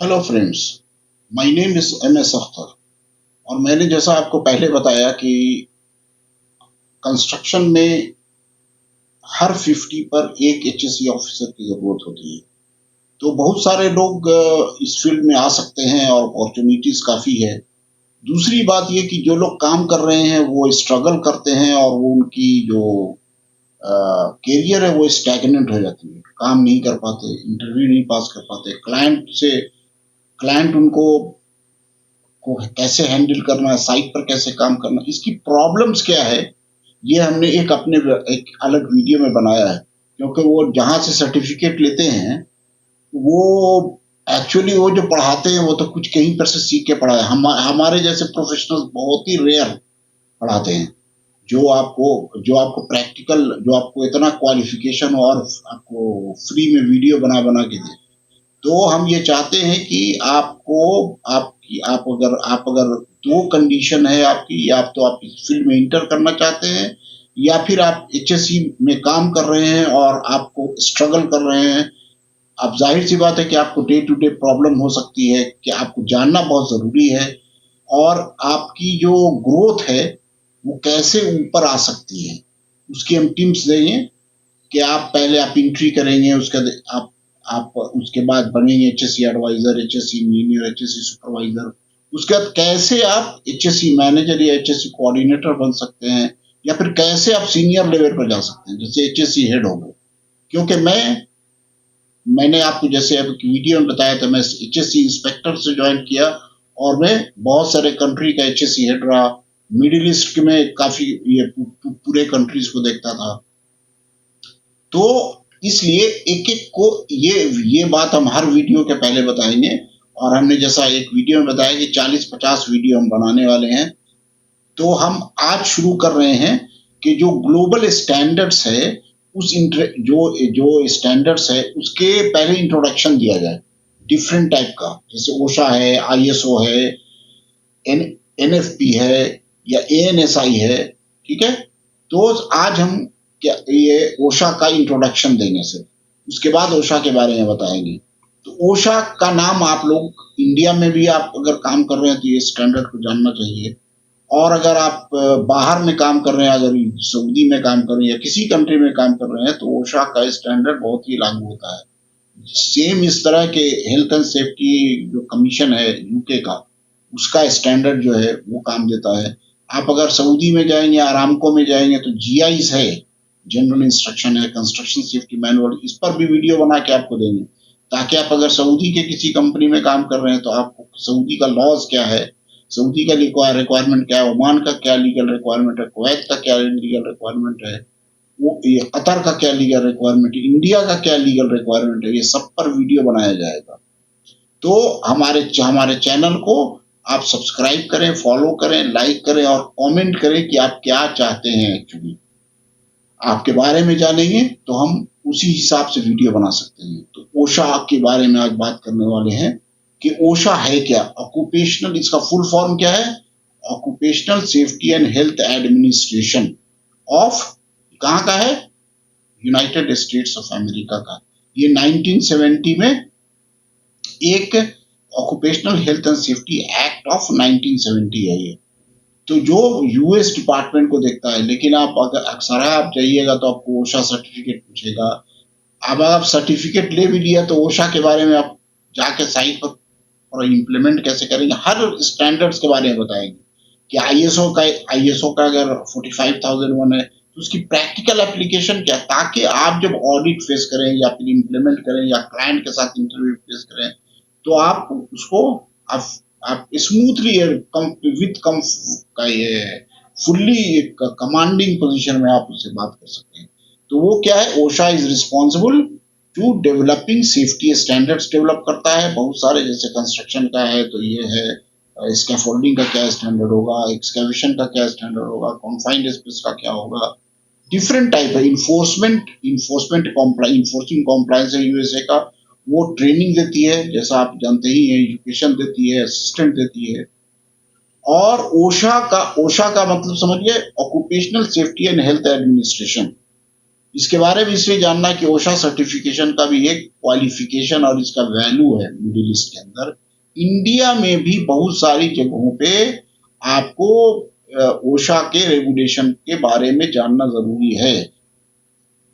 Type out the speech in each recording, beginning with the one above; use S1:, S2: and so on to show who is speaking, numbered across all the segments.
S1: Hello friends, my name is M S Akhtar. और मैंने जैसा आपको पहले बताया कि कंस्ट्रक्शन में हर 50 पर एक एचएससी ऑफिसर की ज़रूरत होती है। तो बहुत सारे लोग इस फील्ड में आ सकते हैं और अपॉर्चुनिटीज़ काफ़ी है। दूसरी बात ये कि जो लोग काम कर रहे हैं वो स्ट्रगल करते हैं और वो उनकी जो करियर है वो स्टैग्नेंट हो जाती है। काम नहीं कर पाते, इंटरव्यू नहीं पास कर पाते, क्लाइंट उनको को कैसे हैंडल करना है, साइट पर कैसे काम करना है, इसकी प्रॉब्लम्स क्या है, ये हमने एक अलग वीडियो में बनाया है। क्योंकि वो जहाँ से सर्टिफिकेट लेते हैं, वो एक्चुअली वो जो पढ़ाते हैं वो तो कुछ कहीं पर से सीख के पढ़ाए। हमारे जैसे प्रोफेशनल्स बहुत ही रेयर पढ़ाते हैं, जो आपको प्रैक्टिकल, जो आपको इतना क्वालिफिकेशन और आपको फ्री में वीडियो बना बना के दे। तो हम ये चाहते हैं कि आपको आपकी आप अगर दो कंडीशन है आपकी, या तो आप इस फील्ड में इंटर करना चाहते हैं, या फिर आप एचएससी में काम कर रहे हैं और आपको स्ट्रगल कर रहे हैं। अब जाहिर सी बात है कि आपको डे टू डे प्रॉब्लम हो सकती है, कि आपको जानना बहुत ज़रूरी है। और आपकी जो ग्रोथ है वो कैसे ऊपर आ सकती है, उसकी हम टिप्स देंगे। कि आप एंट्री करेंगे, आप उसके बाद बनेंगे HSC advisor, HSC engineer, HSC supervisor. उसके बाद कैसे आप एचएससी मैनेजर या एचएससी कोऑर्डिनेटर बन सकते हैं, या फिर कैसे आप सीनियर लेवल पर जा सकते हैं, जैसे एचएससी हेड हो गए। क्योंकि मैंने आपको जैसे अब वीडियो में बताया था, मैं एचएससी इंस्पेक्टर से ज्वाइन किया और मैं बहुत सारे कंट्री का एचएससी हेड रहा। मिडिल ईस्ट में काफी ये पूरे कंट्रीज को देखता था। तो इसलिए एक एक को ये बात हम हर वीडियो के पहले बताएंगे। और हमने जैसा एक वीडियो में बताया कि 40-50 वीडियो हम बनाने वाले हैं। तो हम आज शुरू कर रहे हैं कि जो ग्लोबल स्टैंडर्ड्स है, जो स्टैंडर्ड्स है उसके पहले इंट्रोडक्शन दिया जाए। डिफरेंट टाइप का, जैसे ओशा है, आईएसओ है, एन एनएफपी है, या एएनएसआई है। ठीक है। तो आज हम क्या ये ओशा का इंट्रोडक्शन देंगे सिर्फ, उसके बाद ओशा के बारे में बताएंगे। तो ओशा का नाम आप लोग इंडिया में भी आप अगर काम कर रहे हैं तो ये स्टैंडर्ड को जानना चाहिए। और अगर आप बाहर में काम कर रहे हैं, अगर सऊदी में काम कर रहे हैं या किसी कंट्री में काम कर रहे हैं, तो ओशा का स्टैंडर्ड बहुत ही लागू होता है। सेम इस तरह के हेल्थ एंड सेफ्टी जो कमीशन है यूके का, उसका स्टैंडर्ड जो है वो काम देता है। आप अगर सऊदी में जाएंगे, आरामको में जाएंगे, तो जीआईस है, जनरल इंस्ट्रक्शन है, कंस्ट्रक्शन सेफ्टी मैनुअल, इस पर भी वीडियो बना के आपको देंगे। ताकि आप अगर सऊदी के किसी कंपनी में काम कर रहे हैं तो आपको सऊदी का लॉज क्या है, सऊदी का रिक्वायरमेंट क्या है, ओमान का क्या लीगल रिक्वायरमेंट है, कुवैत का क्या लीगल रिक्वायरमेंट है, वो ये कतर का क्या लीगल रिक्वायरमेंट है, इंडिया का क्या लीगल रिक्वायरमेंट है, ये सब पर वीडियो बनाया जाएगा। तो हमारे चैनल को आप सब्सक्राइब करें, फॉलो करें, लाइक करें और कमेंट करें कि आप क्या चाहते हैं। एक्चुअली आपके बारे में जानेंगे तो हम उसी हिसाब से वीडियो बना सकते हैं। तो ओशा के बारे में आज बात करने वाले हैं कि ओशा है क्या। ऑक्यूपेशनल, इसका फुल फॉर्म क्या है? Occupational safety and health administration of, कहाँ का है? यूनाइटेड स्टेट्स ऑफ अमेरिका का। ये 1970 में एक occupational health and safety act of 1970 है ये। तो जो यूएस डिपार्टमेंट को देखता है। लेकिन आप अगर अक्सर आप जाइएगा तो आपको ओशा सर्टिफिकेट पूछेगा। अब आप सर्टिफिकेट ले भी लिया तो ओशा के बारे में आप जाके साइट पर और इम्प्लीमेंट कैसे करेंगे, हर स्टैंडर्ड्स के बारे में बताएंगे। कि आईएसओ का अगर 45001 है तो उसकी प्रैक्टिकल एप्लीकेशन क्या, ताकि आप जब ऑडिट फेस करें या फिर इम्प्लीमेंट करें या क्लाइंट के साथ इंटरव्यू फेस करें, तो आप उसको आप आप स्मूथली विथ कम का ये फुल्ली कमांडिंग पोजीशन में आप उससे बात कर सकते हैं। तो वो क्या है, OSHA is responsible to developing safety standards develop करता है बहुत सारे। जैसे कंस्ट्रक्शन का है तो ये है, स्कैफोल्डिंग का क्या स्टैंडर्ड होगा, एक्सकैवेशन का क्या स्टैंडर्ड होगा, कॉन्फाइंड स्पेस का क्या होगा। डिफरेंट टाइप है। इन्फोर्सिंग कॉम्प्लायंस है यूएसए का। वो ट्रेनिंग देती है, जैसा आप जानते ही हैं, एजुकेशन देती है, असिस्टेंट देती है। और ओशा का मतलब समझिए, occupational safety and health administration. इसके बारे में इसलिए जानना कि ओशा सर्टिफिकेशन का भी एक क्वालिफिकेशन और इसका वैल्यू है मिडिल ईस्ट के अंदर। इंडिया में भी बहुत सारी जगहों पे आपको ओशा के रेगुलेशन के बारे में जानना ज़रूरी है।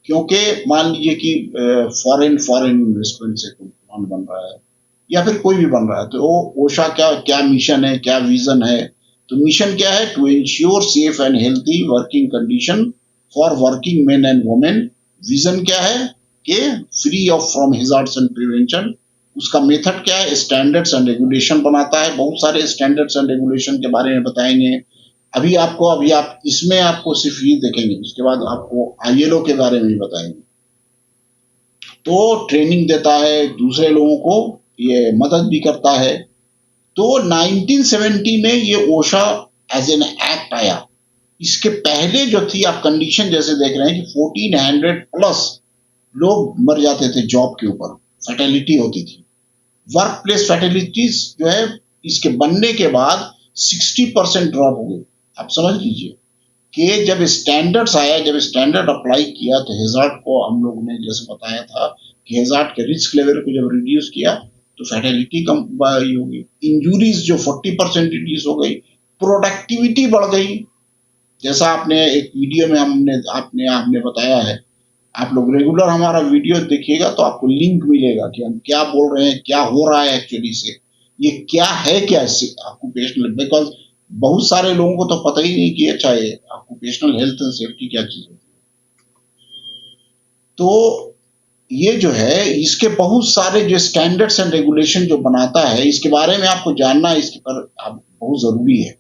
S1: क्योंकि मान लीजिए कि फॉरेन फॉरेन इन्वेस्टमेंट से कोई प्लान बन रहा है या फिर कोई भी बन रहा है, तो ओशा क्या क्या मिशन है, क्या विजन है? तो मिशन क्या है? To ensure safe and healthy working condition for working men and women. Vision क्या है? कि free of from hazards and prevention. उसका मेथड क्या है? स्टैंडर्ड्स एंड रेगुलेशन बनाता है, बहुत सारे स्टैंडर्ड्स एंड रेगुलेशन के बारे में बताएंगे। अभी आप इसमें आपको सिर्फ ये देखेंगे, उसके बाद आपको आईएलओ के बारे में भी बताएंगे। तो ट्रेनिंग देता है दूसरे लोगों को, ये मदद भी करता है। तो 1970 में ये ओशा एज एन एक्ट आया। इसके पहले जो थी, आप कंडीशन जैसे देख रहे हैं कि 1400 प्लस लोग मर जाते थे जॉब के ऊपर, फैटेलिटी होती थी। वर्क प्लेस फैटेलिटीज जो है इसके बनने के बाद 60% ड्रॉप हो गई। आप समझ लीजिए कि जब स्टैंडर्ड्स आया, जब स्टैंडर्ड अप्लाई किया, तो हेजार्ड को हम लोग ने जैसे बताया था कि हेजार्ड के रिस्क लेवल को जब रिड्यूस किया तो फैटेलिटी कम होगी, इंजुरीज जो 40% रिड्यूस हो गई, प्रोडक्टिविटी बढ़ गई। जैसा आपने एक वीडियो में आपने बताया है, आप लोग रेगुलर हमारा वीडियो देखिएगा तो आपको लिंक मिलेगा कि हम क्या बोल रहे हैं, क्या हो रहा है एक्चुअली से, ये क्या है, क्या ऑक्यूपेशनल। बिकॉज बहुत सारे लोगों को तो पता ही नहीं कि अच्छा ये ऑक्यूपेशनल हेल्थ एंड सेफ्टी क्या चीज होती है। तो ये जो है, इसके बहुत सारे जो स्टैंडर्ड्स एंड रेगुलेशन जो बनाता है, इसके बारे में आपको जानना इसके पर आप बहुत जरूरी है।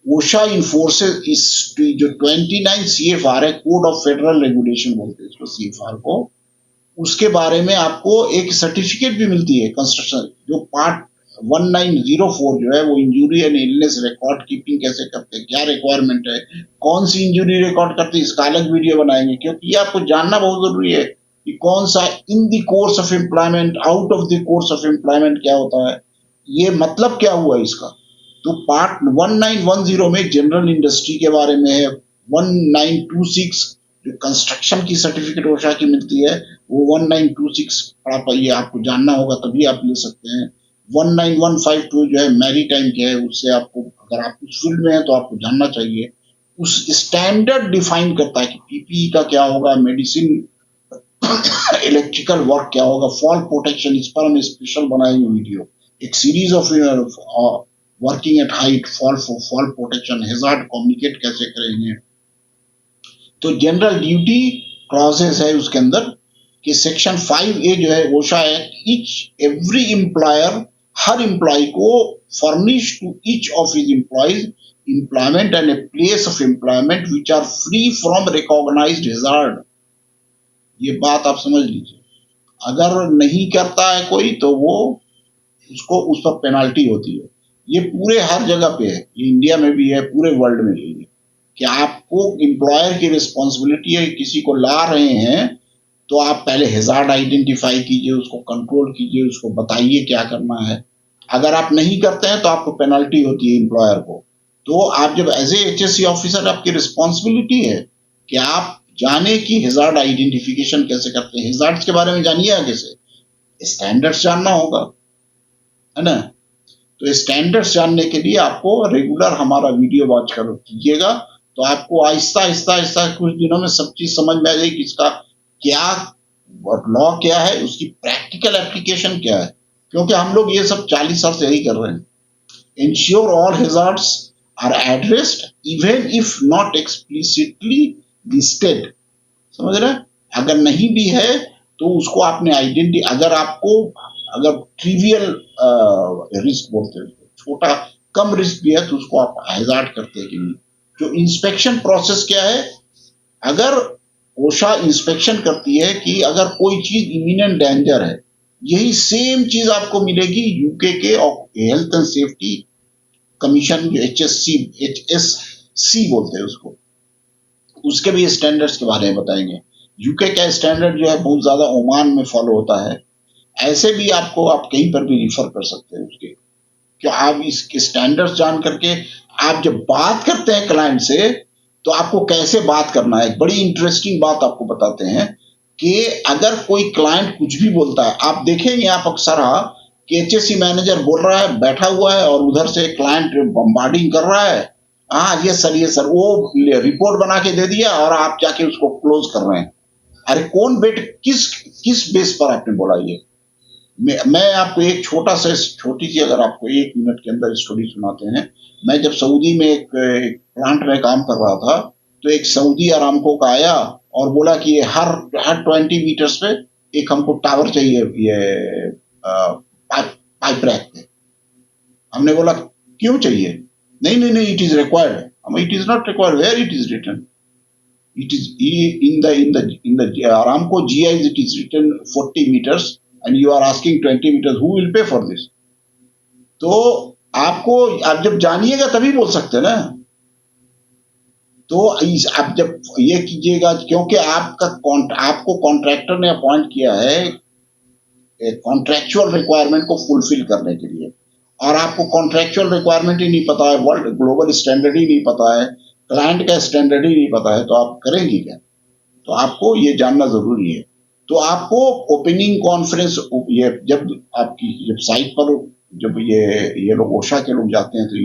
S1: ओशा इन्फोर्सेस इस जो 29 सीएफआर है, कोड ऑफ फेडरल रेगुलेशन बोलते हैं इसको, सीएफआर को, उसके बारे में आपको एक सर्टिफिकेट भी मिलती है कंस्ट्रक्शन, जो पार्ट 1904 जो है वो injury and illness record keeping कैसे करते हैं, क्या रिक्वायरमेंट है, कौन सी इंजरी रिकॉर्ड करते हैं, इसका अलग वीडियो बनाएंगे। क्योंकि ये आपको जानना बहुत जरूरी है कि कौन सा in the course of employment, out of the course of employment क्या होता है, ये मतलब क्या हुआ इसका। तो पार्ट 1910 में जनरल इंडस्ट्री के बारे में है। 1926 जो कंस्ट्रक्शन की सर्टिफिकेट ओशा की मिलती है, वो 1926 ये आपको जानना होगा तभी आप ले सकते हैं। 19152 जो है मैरी टाइम के है, उससे आपको, अगर आप उस फील्ड में है तो आपको जानना चाहिए। उस स्टैंडर्ड डिफाइन करता है कि पीपीई का क्या होगा, मेडिसिन इलेक्ट्रिकल वर्क क्या होगा, फॉल प्रोटेक्शन, इस पर हम स्पेशल बनाएंगे वीडियो। एक series of working at height, fall protection, hazard communicate कैसे करेंगे। तो जनरल ड्यूटी क्लॉजेस है उसके अंदर कि सेक्शन 5A जो है OSHA act, each every employer, हर एम्प्लॉय को furnish to each of his employees employment and a place of employment which are free from recognised hazard. ये बात आप समझ लीजिए, अगर नहीं करता है कोई तो वो उसको उस पर पेनाल्टी होती है। ये पूरे हर जगह पे है, ये इंडिया में भी है, पूरे वर्ल्ड में भी है कि आपको एम्प्लॉयर की रिस्पॉन्सिबिलिटी है। किसी को ला रहे हैं तो आप पहले हैजार्ड आइडेंटिफाई कीजिए, उसको कंट्रोल कीजिए, उसको बताइए क्या करना है। अगर आप नहीं करते हैं तो आपको पेनल्टी होती है एम्प्लॉयर को। तो आप जब एज ए एचएससी ऑफिसर, आपकी रिस्पॉन्सिबिलिटी है कि आप जाने की हैजार्ड आइडेंटिफिकेशन कैसे करते हैं, हैजार्ड्स के बारे में जानिए, आगे से स्टैंडर्ड्स जानना होगा, है ना। तो स्टैंडर्ड्स जानने के लिए आपको रेगुलर हमारा वीडियो वॉच कर कीजिएगा, तो आपको आहिस्ता आहिस्ता आहिस्ता कुछ दिनों में सब चीज समझ में आ जाएगी, इसका क्या लॉ क्या है, उसकी प्रैक्टिकल एप्लीकेशन क्या है। क्योंकि हम लोग ये सब 40 साल से यही कर रहे हैं। Ensure all hazards are addressed even if not explicitly listed. समझ रहे हैं? अगर नहीं भी है तो उसको आपने आइडेंटिटी, अगर ट्रिवियल रिस्क बोलते हैं, छोटा कम रिस्क भी है तो उसको आप हैजार्ड करते हैं कि नहीं। जो इंस्पेक्शन प्रोसेस क्या है, अगर ओशा इंस्पेक्शन करती है कि अगर कोई चीज इमिनेंट डेंजर है, यही सेम चीज आपको मिलेगी यूके के हेल्थ एंड सेफ्टी कमीशन, जो HSC बोलते हैं उसको, उसके भी स्टैंडर्ड्स के बारे में बताएंगे। यूके का स्टैंडर्ड जो है बहुत ज्यादा ओमान में फॉलो होता है। ऐसे भी आपको, आप कहीं पर भी रिफर कर सकते हैं उसके, कि आप इसके स्टैंडर्ड्स जान करके आप जब बात करते हैं क्लाइंट से तो आपको कैसे बात करना है। बड़ी इंटरेस्टिंग बात आपको बताते हैं कि अगर कोई क्लाइंट कुछ भी बोलता है, आप देखेंगे आप अक्सर कि एचएससी मैनेजर बोल रहा है, बैठा हुआ है और उधर से क्लाइंट बम्बार्डिंग कर रहा है, हाँ ये सर वो रिपोर्ट बना के दे दिया और आप जाके उसको क्लोज कर रहे हैं। अरे कौन बेट किस किस बेस पर आपने बोला ये। मैं आपको एक छोटी सी अगर आपको 1 मिनट के अंदर स्टोरी सुनाते हैं। मैं जब सऊदी में एक प्लांट में काम कर रहा था, तो एक सऊदी अरामको का आया और बोला कि ये हर हर 20 मीटर्स पे एक हमको टावर चाहिए, ये पाइप पाइप रैक पे। हमने बोला क्यों चाहिए? नहीं नहीं नहीं, it is required. Hmm, it is not required, where it is written? It is in the Aramco GIs, it is written 40 meters and you are asking 20 meters. Who will pay for this? तो आपको, आप जब जानिएगा तभी बोल सकते हैं ना। तो आप जब ये कीजिएगा, क्योंकि आपको कॉन्ट्रैक्टर ने अपॉइंट किया है कॉन्ट्रेक्चुअल रिक्वायरमेंट को फुलफिल करने के लिए, और आपको कॉन्ट्रेक्चुअल रिक्वायरमेंट ही नहीं पता है, वर्ल्ड ग्लोबल स्टैंडर्ड ही नहीं पता है, क्लाइंट का स्टैंडर्ड ही नहीं पता है, तो आप करेंगे क्या? तो आपको ये जानना जरूरी है। तो आपको ओपनिंग कॉन्फ्रेंस, ये जब साइट पर जब ये लोग ओशा के लोग जाते हैं, तो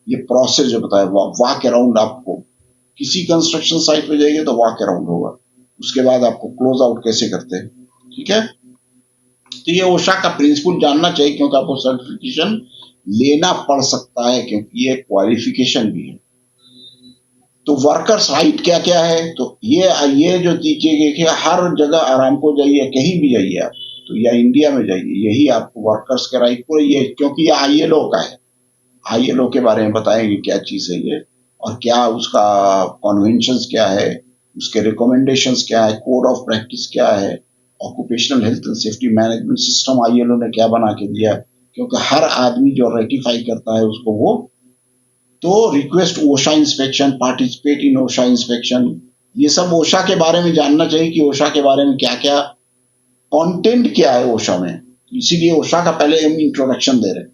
S1: ये प्रोसेस जो बताया, वॉक अराउंड, आपको किसी कंस्ट्रक्शन साइट पे जाइए तो वॉक अराउंड होगा, उसके बाद आपको क्लोज आउट कैसे करते हैं, ठीक है। तो ये ओशा का प्रिंसिपल जानना चाहिए, क्योंकि आपको सर्टिफिकेशन लेना पड़ सकता है, क्योंकि ये क्वालिफिकेशन भी है। तो वर्कर्स राइट क्या क्या है, तो ये जो दीजिए कि हर जगह आरामको जाइए, कहीं भी जाइए आप, तो या इंडिया में जाइए, यही आपको वर्कर्स के राइट पूरे, ये क्योंकि ये आईएलओ का है, आईएलओ के बारे में बताएंगे क्या चीज है ये, और क्या उसका कन्वेंशंस क्या है, उसके रिकमेंडेशंस क्या है, कोड ऑफ प्रैक्टिस क्या है, occupational health and safety management system ILO ने क्या बना के दिया, क्योंकि हर आदमी जो रेटिफाई करता है उसको वो, तो request OSHA inspection, participate in OSHA inspection, ये सब ओशा के बारे में जानना चाहिए कि ओशा के बारे में क्या क्या कंटेंट क्या है ओशा में। इसीलिए ओशा का पहले हम इंट्रोडक्शन दे रहे हैं।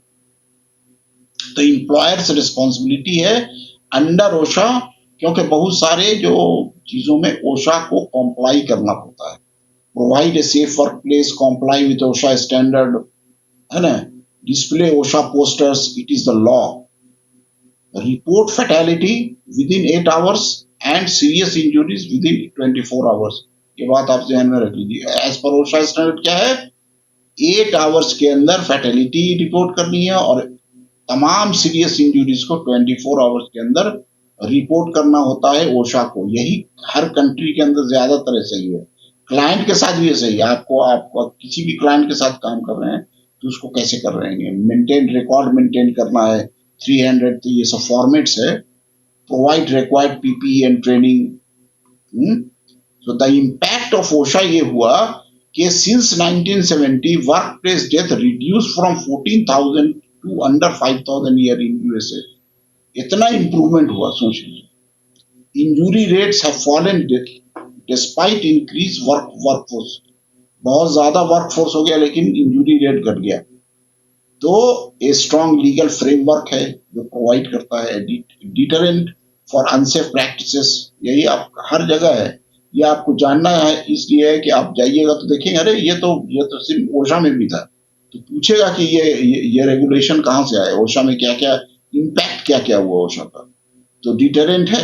S1: तो एम्प्लॉयर्स रिस्पॉन्सिबिलिटी है अंडर ओशा, क्योंकि बहुत सारे जो चीजों में ओशा को कॉम्प्लाई करना पड़ता है। Provide a safe work place, comply with OSHA standard, है ना, display OSHA posters, it is the law, report fatality within 8 hours and serious injuries within 24 hours। ये बात आप ध्यान में रख लीजिए। एज पर ओशा स्टैंडर्ड क्या है, 8 आवर्स के अंदर फैटेलिटी रिपोर्ट करनी है, और तमाम सीरियस इंजुरीज को 24 आवर्स के अंदर रिपोर्ट करना होता है ओशा को। यही हर कंट्री के अंदर ज्यादातर सही है। क्लाइंट के साथ भी ये सही है। आपको किसी भी क्लाइंट के साथ काम कर रहे हैं तो उसको कैसे कर रहे हैं, मेंटेन, रिकॉर्ड मेंटेन करना है, 300, तो ये सब फॉर्मेट्स है। Provide required PPE and training. So the impact of OSHA ये हुआ कि since 1970 work place death reduce from 14,000 to under 5,000 year in USA. इतना इंप्रूवमेंट हुआ, सोच लीजिए। Injury rates have fallen despite increase workforce. बहुत ज्यादा वर्कफोर्स हो गया लेकिन इंजुरी रेट घट गया। तो ए स्ट्रॉन्ग लीगल फ्रेमवर्क है जो प्रोवाइड करता है डिटरेंट फॉर अनसेफ प्रैक्टिसेस। यही आप हर जगह है, ये आपको जानना है। इसलिए है कि आप जाइएगा तो देखेंगे, अरे ये तो सिर्फ ओशा में भी था, तो पूछेगा कि ये रेगुलेशन कहाँ से आया, ओशा में क्या क्या इम्पैक्ट क्या क्या हुआ ओशा का। तो डिटरेंट है,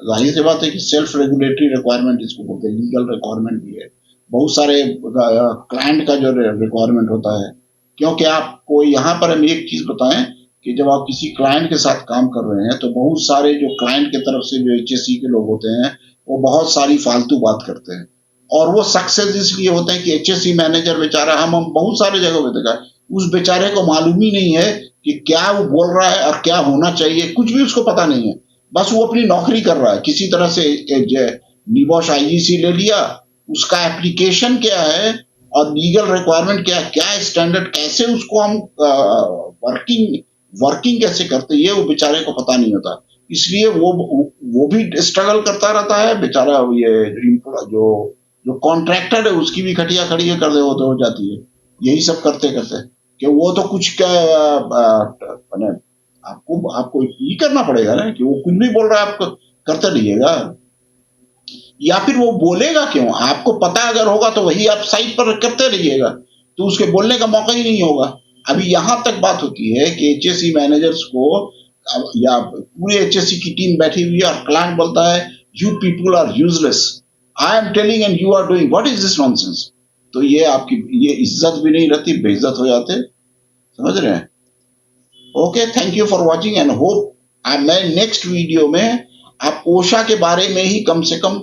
S1: जाहिर सी बात है कि सेल्फ रेगुलेटरी रिक्वायरमेंट इसको बोलते हैं, लीगल रिक्वायरमेंट भी है। बहुत सारे क्लाइंट का जो रिक्वायरमेंट होता है, क्योंकि आपको यहाँ पर हम एक चीज बताएं कि जब आप किसी क्लाइंट के साथ काम कर रहे हैं तो बहुत सारे जो क्लाइंट की तरफ से जो एचएससी के लोग होते हैं वो बहुत सारी फालतू बात करते हैं, और वो सक्सेस इसलिए होते हैं कि एचएससी मैनेजर बेचारा, हम बहुत सारे जगह पे देखा, उस बेचारे को मालूम ही नहीं है कि क्या वो बोल रहा है और क्या होना चाहिए, कुछ भी उसको पता नहीं है। बस वो अपनी नौकरी कर रहा है, किसी तरह से निबॉश आईजीसी ले लिया, उसका एप्लीकेशन क्या है और लीगल रिक्वायरमेंट क्या है, क्या स्टैंडर्ड, कैसे उसको हम वर्किंग कैसे करते हैं, ये वो बेचारे को पता नहीं होता। इसलिए वो भी स्ट्रगल करता रहता है बेचारा। ये जो जो कॉन्ट्रैक्टर है उसकी भी खटिया खड़ी कर दे हो जाती है, यही सब करते करते कि वो तो कुछ क्या आपको आपको ये करना पड़ेगा ना कि वो कुछ भी बोल रहा है आपको, करते रहिएगा। या फिर वो बोलेगा क्यों? आपको पता अगर होगा तो वही आप साइट पर करते रहिएगा, तो उसके बोलने का मौका ही नहीं होगा। अभी यहाँ तक बात होती है कि एचएससी मैनेजर्स को या पूरे एचएससी की टीम बैठी हुई है और क्लाइंट बोलता है you people are useless, I am telling and you are doing, what is this nonsense. तो ये आपकी ये इज्जत भी नहीं रहती, बेइज्जत हो जाते। समझ रहे हैं? Okay, thank you for watching and hope मैं नेक्स्ट वीडियो में आप ओशा के बारे में ही कम से कम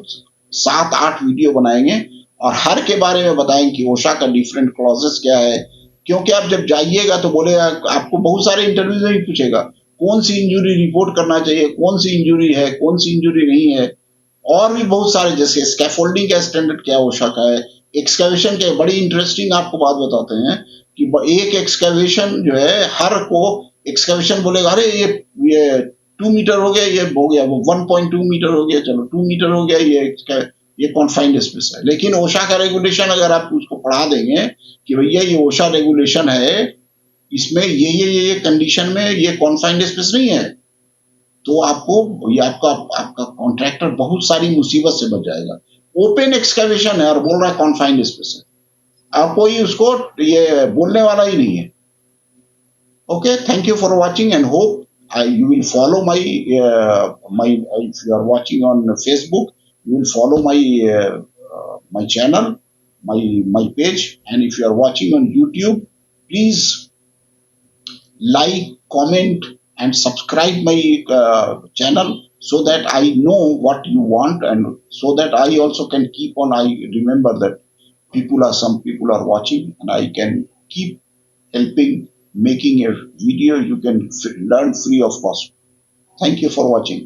S1: 7-8 वीडियो बनाएंगे और हर के बारे में बताएंगे कि ओशा का डिफरेंट क्लॉजेस क्या है। क्योंकि आप जब जाइएगा तो बोलेगा, आपको बहुत सारे इंटरव्यूज में भी पूछेगा कौन सी इंजरी रिपोर्ट करना चाहिए, कौन सी इंजरी है, कौन सी इंजरी नहीं है, और भी बहुत सारे, जैसे स्कैफोल्डिंग का स्टैंडर्ड क्या ओशा का है, एक्सकैवेशन के बड़ी इंटरेस्टिंग आपको बात बताते हैं कि एक एक्सकैवेशन जो है, हर को एक्सकैवेशन बोलेगा अरे ये 2 मीटर हो गया, ये हो गया, वो 1.2 मीटर हो गया, चलो 2 मीटर हो गया, ये कॉन्फाइंड स्पेस है। लेकिन ओशा का रेगुलेशन अगर आप उसको पढ़ा देंगे कि भैया ये ओशा रेगुलेशन है, इसमें ये कंडीशन में ये कॉन्फाइंड स्पेस नहीं है, तो आपको ये आपका आपका कॉन्ट्रैक्टर बहुत सारी मुसीबत से बच जाएगा। ओपन एक्सकैवेशन है और बोल रहा है कॉन्फाइंड स्पेस है, और कोई उसको ये बोलने वाला ही नहीं है। Okay, thank you for watching and hope you will follow my if you are watching on Facebook, you will follow my channel, my page, and if you are watching on YouTube, please like, comment, and subscribe my channel so that I know what you want, and so that I also can keep on. I remember that some people are watching, and I can keep helping making a video you can learn free of cost. Thank you for watching.